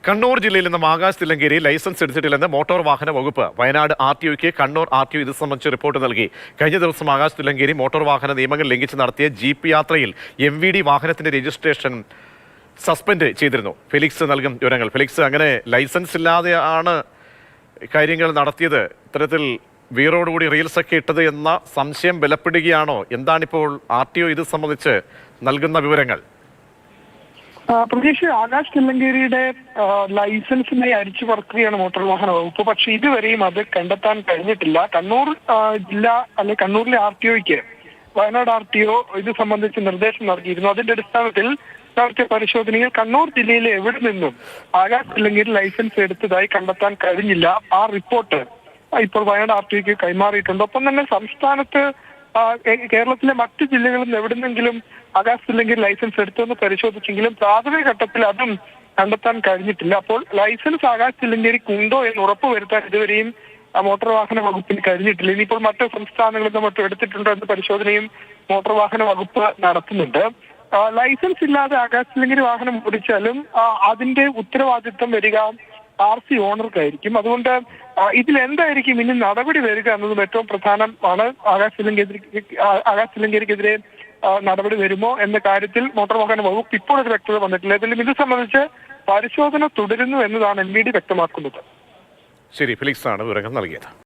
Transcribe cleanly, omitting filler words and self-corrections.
കണ്ണൂർ ജില്ലയിൽ നിന്നും Akash Thillankeri licence എടുത്തിട്ടില്ലെന്ന് motor വാഹന വകുപ്പ് വയനാട് RTOയ്ക്ക് കണ്ണൂർ RTO ഇത് സംബന്ധിച്ച് റിപ്പോർട്ട് നൽകി. കഴിഞ്ഞ ദിവസം ആകാശ് തില്ലങ്കേരി മോട്ടോർ വാഹന നിയമങ്ങൾ ലംഘിച്ച് നടത്തിയ ജീപ്പ് യാത്രയിൽ MVD വാഹനത്തിന്റെ രജിസ്ട്രേഷൻ സസ്പെൻഡ് ചെയ്തിരുന്നു. ഫെലിക്സ് നൽകും വിവരങ്ങൾ. ഫെലിക്സ്, അങ്ങനെ ലൈസൻസ് ഇല്ലാതെയാണ് കാര്യങ്ങൾ നടത്തിയത്, ഇത്തരത്തിൽ വീറോടുകൂടി റീൽസ് ഒക്കെ ഇട്ടത് എന്ന സംശയം ബലപ്പെടുകയാണോ? എന്താണിപ്പോൾ RTO ഇത് സംബന്ധിച്ച് നൽകുന്ന വിവരങ്ങൾ? പ്രതീക്ഷ, ആകാശ് തില്ലങ്കേരിയുടെ ലൈസൻസിനായി അരിച്ചു പറക്കുകയാണ് മോട്ടോർ വാഹന വകുപ്പ്. പക്ഷെ ഇതുവരെയും അത് കണ്ടെത്താൻ കഴിഞ്ഞിട്ടില്ല. കണ്ണൂർ ജില്ല അല്ലെ കണ്ണൂരിലെ RTOയ്ക്ക് വയനാട് RTO ഇത് സംബന്ധിച്ച് നിർദ്ദേശം നൽകിയിരുന്നു. അതിന്റെ അടിസ്ഥാനത്തിൽ നടത്തിയ പരിശോധനയിൽ കണ്ണൂർ ജില്ലയിലെ എവിടെ നിന്നും ആകാശ് തില്ലങ്കേരി ലൈസൻസ് എടുത്തതായി കണ്ടെത്താൻ കഴിഞ്ഞില്ല. ആ റിപ്പോർട്ട് ഇപ്പോൾ വയനാട് RTOയ്ക്ക് കൈമാറിയിട്ടുണ്ട്. ഒപ്പം തന്നെ സംസ്ഥാനത്ത് കേരളത്തിലെ മറ്റു ജില്ലകളിൽ നിന്ന് എവിടെന്നെങ്കിലും ആകാശ് തില്ലങ്കേരി ലൈസൻസ് എടുത്തുവെന്ന് പരിശോധിച്ചെങ്കിലും പ്രാഥമിക ഘട്ടത്തിൽ അതും കണ്ടെത്താൻ കഴിഞ്ഞിട്ടില്ല. അപ്പോൾ ലൈസൻസ് ആകാശ് തില്ലങ്കേരിക്ക് ഉണ്ടോ എന്ന് ഉറപ്പുവരുത്താൻ ഇതുവരെയും മോട്ടോർ വാഹന വകുപ്പിന് കഴിഞ്ഞിട്ടില്ല. ഇനിയിപ്പോൾ മറ്റു സംസ്ഥാനങ്ങളിൽ നിന്ന് മറ്റും എടുത്തിട്ടുണ്ടോ എന്ന പരിശോധനയും മോട്ടോർ വാഹന വകുപ്പ് നടത്തുന്നുണ്ട്. ലൈസൻസ് ഇല്ലാതെ ആകാശ് തില്ലങ്കേരി വാഹനം ഓടിച്ചാലും അതിന്റെ ഉത്തരവാദിത്വം വരിക RC ഓണർക്കായിരിക്കും. അതുകൊണ്ട് ഇതിലെന്തായിരിക്കും ഇനി നടപടി വരിക എന്നതും ഏറ്റവും പ്രധാനമാണ്. ആകാശ് തില്ലങ്കേരിക്കെതിരെ നടപടി വരുമോ എന്ന കാര്യത്തിൽ മോട്ടോർ വാഹന വകുപ്പ് ഇപ്പോൾ ഒരു വ്യക്തത വന്നിട്ടില്ല. ഏതായാലും ഇത് സംബന്ധിച്ച് പരിശോധന തുടരുന്നു എന്നതാണ് MVD വ്യക്തമാക്കുന്നത്. ശരി, ഫെലിക്സ് ആണ് വിവരങ്ങൾ നൽകിയത്.